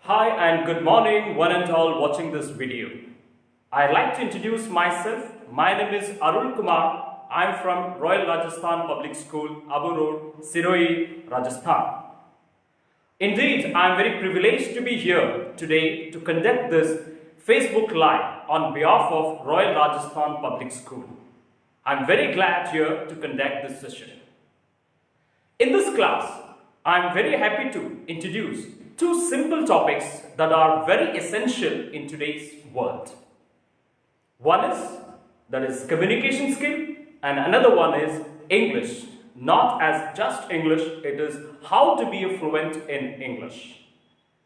Hi and good morning one and all watching this video. I'd like to introduce myself. My name is Arul Kumar. I'm from Royal Rajasthan Public School, Abu Road, Siroi, Rajasthan. Indeed, I'm very privileged to be here today to conduct this Facebook Live on behalf of Royal Rajasthan Public School. I'm very glad here to conduct this session. In this class, I'm very happy to introduce two simple topics that are very essential in today's world. One is communication skill, and another one is English. Not as just English, it is how to be a fluent in English.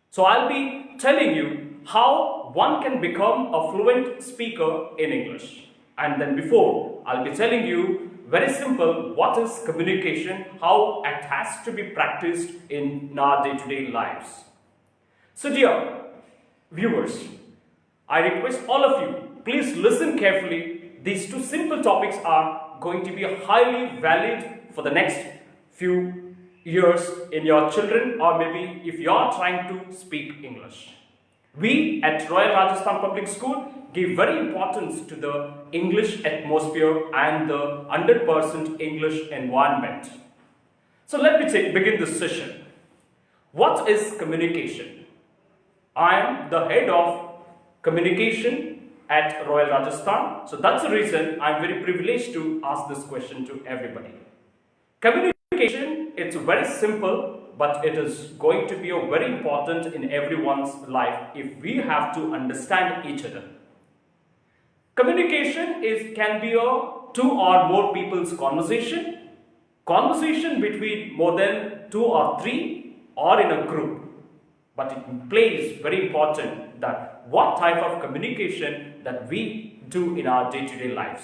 So I'll be telling you how one can become a fluent speaker in English. And then before, I'll be telling you very simple, what is communication, how it has to be practiced in our day-to-day lives. So dear viewers, I request all of you, please listen carefully. These two simple topics are going to be highly valid for the next few years in your children, or maybe if you are trying to speak English. We at Royal Rajasthan Public School give very importance to the English atmosphere and the 100% English environment. So let me begin this session. What is communication? I am the head of communication at Royal Rajasthan. So that's the reason I'm very privileged to ask this question to everybody. Communication, it's very simple, but it is going to be very important in everyone's life if we have to understand each other. Communication can be a two or more people's conversation between more than two or three or in a group. But it plays very important that what type of communication that we do in our day-to-day lives.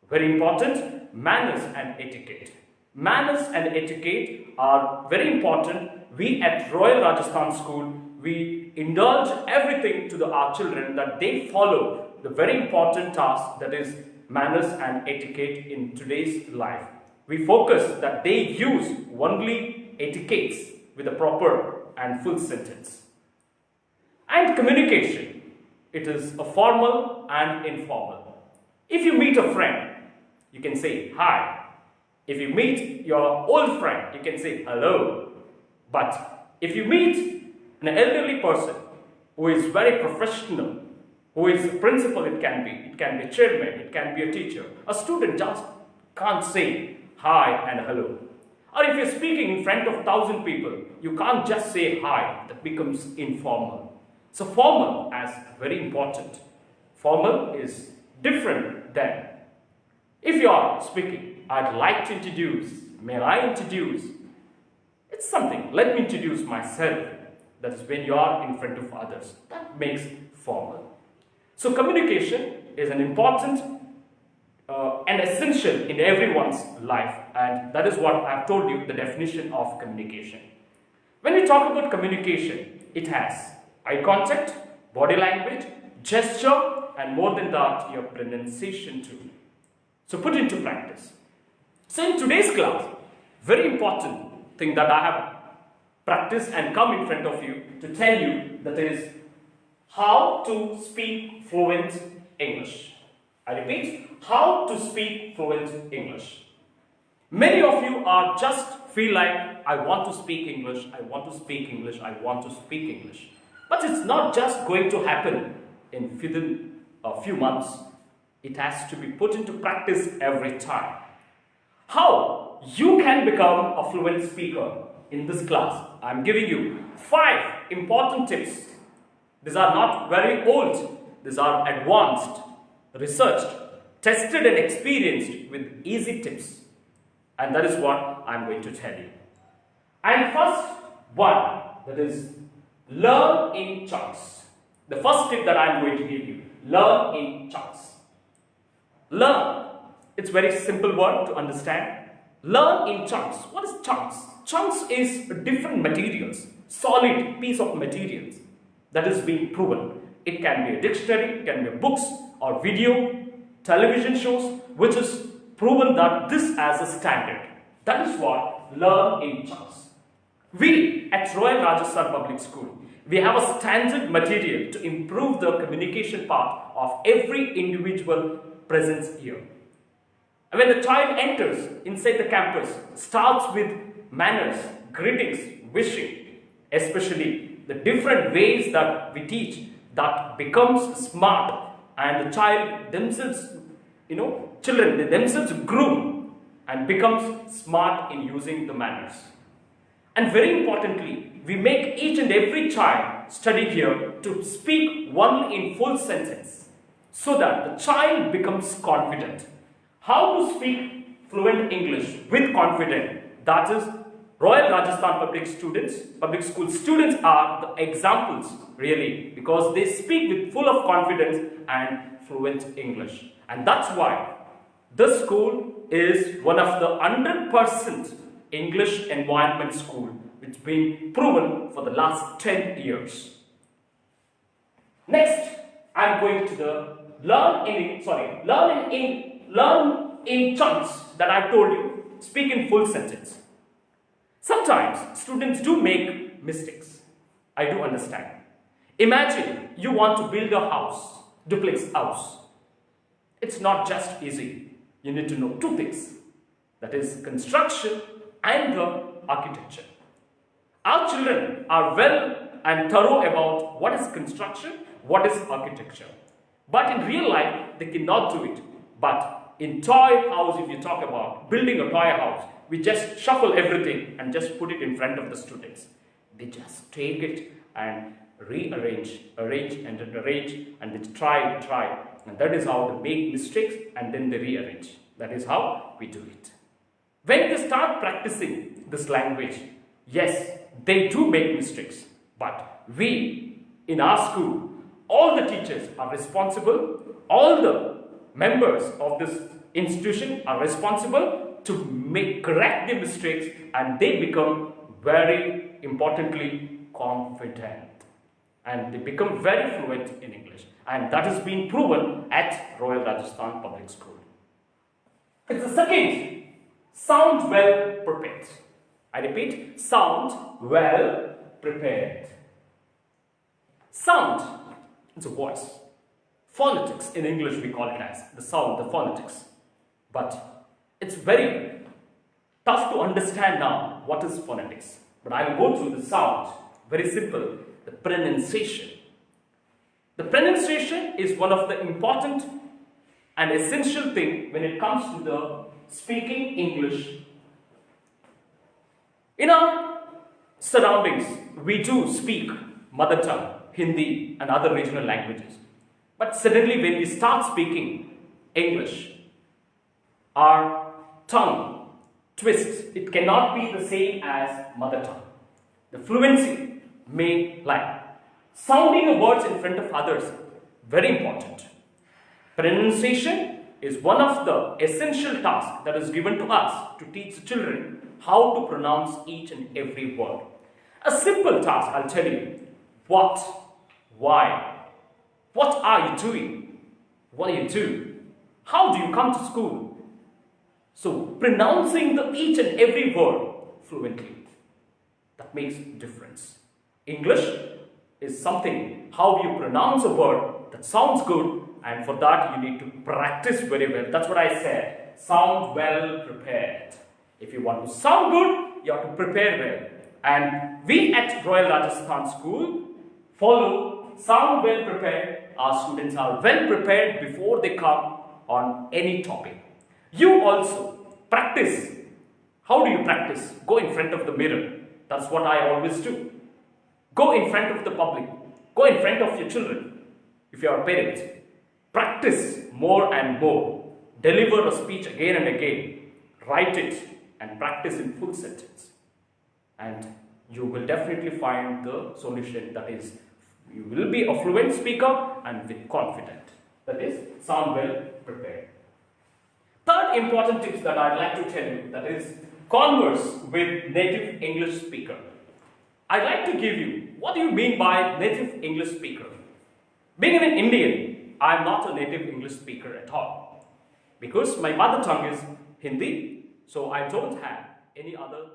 Very important, manners and etiquette. Manners and etiquette are very important. We at Royal Rajasthan School, we indulge everything to our children that they follow the very important task, that is manners and etiquette in today's life. We focus that they use only etiquettes with a proper and full sentence. And communication, it is a formal and informal. If you meet a friend, you can say hi. If you meet your old friend, you can say hello. But if you meet an elderly person who is very professional, who is a principal, it can be a chairman, it can be a teacher, a student just can't say hi and hello. Or if you're speaking in front of 1,000 people, you can't just say hi, that becomes informal. So formal as very important. Formal is different than. If you are speaking, I'd like to introduce, may I introduce? It's something, let me introduce myself. That is when you are in front of others. That makes formal. So communication is an important and essential in everyone's life, and that is what I've told you, the definition of communication. When we talk about communication, it has eye contact, body language, gesture, and more than that, your pronunciation too. So put into practice. So in today's class, very important thing that I have practiced and come in front of you to tell you, that is how to speak fluent English. I repeat, how to speak fluent English. Many of you are just feel like, I want to speak English, I want to speak English, I want to speak English. But it's not just going to happen within a few months. It has to be put into practice every time. How you can become a fluent speaker in this class? I'm giving you 5 important tips. These are not very old. These are advanced, researched, tested and experienced with easy tips. And that is what I'm going to tell you. And first one, that is learn in chunks. The first tip that I'm going to give you, learn in chunks. Learn, it's very simple word to understand. Learn in chunks. What is chunks? Chunks is different materials, solid piece of materials that is being proven. It can be a dictionary, it can be books or video, television shows, which is proven that this as a standard. That is what learn in chunks. We at Royal Rajasthan Public School, We have a standard material to improve the communication part of every individual presence here. And when the child enters inside the campus, starts with manners, greetings, wishing, especially the different ways that we teach that becomes smart, and the child themselves, children, they themselves groom and becomes smart in using the manners. And very importantly, we make each and every child study here to speak only in full sentence so that the child becomes confident. How to speak fluent English with confidence, that is Royal Rajasthan public school students are the examples really, because they speak with full of confidence and fluent English. And that's why this school is one of the 100% English environment school which has been proven for the last 10 years. Next, I am going to the learn in chunks that I told you, speak in full sentence. Sometimes students do make mistakes. I do understand. Imagine you want to build a house, duplex house. It's not just easy. You need to know two things. That is construction and the architecture. Our children are well and thorough about what is construction, what is architecture. But in real life, they cannot do it. But in toy house, if you talk about building a toy house, we just shuffle everything and just put it in front of the students. They just take it and rearrange, arrange, and they try. And that is how they make mistakes and then they rearrange. That is how we do it. When they start practicing this language, yes, they do make mistakes. But we, in our school, all the teachers are responsible, all the members of this institution are responsible to correct the mistakes, and they become very importantly confident. And they become very fluent in English. And that has been proven at Royal Rajasthan Public School. It's the second, sound well prepared. I repeat, sound well prepared. Sound, it's a voice. Phonetics, in English we call it as the sound, the phonetics. But it's very tough to understand now what is phonetics. But I will go through the sound, very simple, the pronunciation. The pronunciation is one of the important and essential thing when it comes to the speaking English. In our surroundings, we do speak mother tongue, Hindi and other regional languages. But suddenly when we start speaking English, our tongue twists. It cannot be the same as mother tongue. The fluency may lag. Sounding the words in front of others, very important. Pronunciation is one of the essential tasks that is given to us to teach the children how to pronounce each and every word. A simple task, I'll tell you. What? Why? What are you doing? What do you do? How do you come to school? So, pronouncing each and every word fluently, that makes a difference. English is something, how you pronounce a word that sounds good, and for that you need to practice very well. That's what I said, sound well prepared. If you want to sound good, you have to prepare well. And we at Royal Rajasthan School follow sound well prepared. Our students are well prepared before they come on any topic. You also practice. How do you practice? Go in front of the mirror. That's what I always do. Go in front of the public. Go in front of your children. If you are a parent, practice more and more. Deliver a speech again and again. Write it and practice in full sentence. And you will definitely find the solution, that is, you will be a fluent speaker and with confident. That is, sound well prepared. Third important tips that I'd like to tell you, that is, converse with native English speaker. I'd like to give you, what do you mean by native English speaker? Being an Indian, I'm not a native English speaker at all. Because my mother tongue is Hindi, so I don't have any other